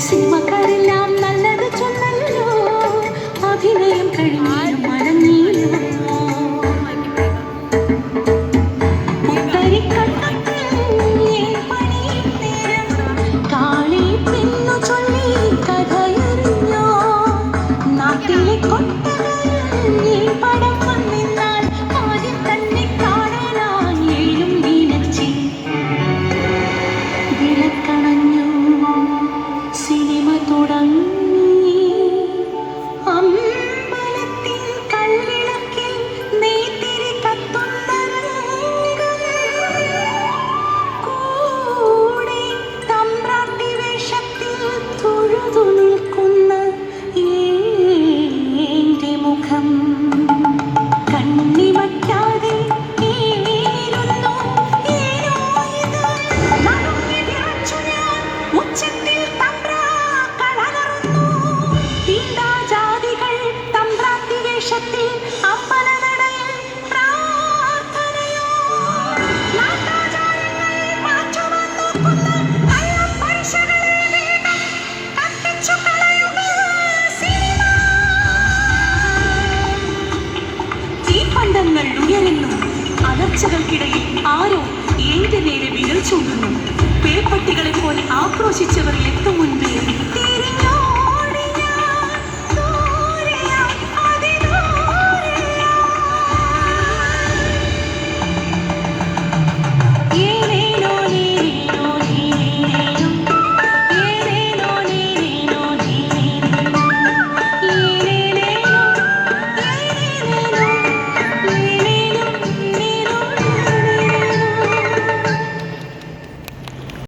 സിനിമക്കാരെല്ലാം നല്ലത് ചൊന്നല്ലോ, അഭിനയം കഴിഞ്ഞാലും മടങ്ങിയില്ലോ. കാളി പെണ്ണു ചൊല്ലി കഥയറിഞ്ഞോ, നാട്ടിലെ കൊട്ടകളിൽ പടം വന്നിന്നാൽ ആദ്യം തന്നെ കാണാനായി ഏഴും വീണച്ചി. വിളക്കണഞ്ഞു, സിനിമ തുടങ്ങി. അമ്പലത്തിൻ കൽവിളക്കിൽ നെയ്ത്തിരി കത്തുന്ന രംഗം. കൂടെ തമ്പ്രാട്ടി വേഷത്തിൽ തൊഴുതു നിൽക്കുന്ന ഏന്റെ മുഖം. കണ്ണിമയ്ക്കാതെ ഏറിയിരുന്നു ഏനോ ഇത്. നടുങ്ങി വിറച്ചു ഞാൻ, ഉച്ചത്തിൽ തമ്പ്രാ കളകറുന്നു. തീണ്ടാജാതികൾ തമ്പ്രാട്ടി വേഷത്തിൽ അമ്പലനടയിൽ പ്രാർത്ഥനയോ. നാട്ടാചാരങ്ങൾ മാറ്റുവാൻ നോക്കുന്ന കള്ളപ്പലിശകളെ വേഗം കത്തിച്ചു കളയുക സിനിമ. തീപ്പണ്ടങ്ങൾ ഉയരുന്നു. അലർച്ചകൾക്കിടയിൽ ആരോ ഏന്റെ നേരെ വിരൽ ചൂണ്ടുന്നു. പേപ്പട്ടികളെ പോലെ ആക്രോശിച്ചവർ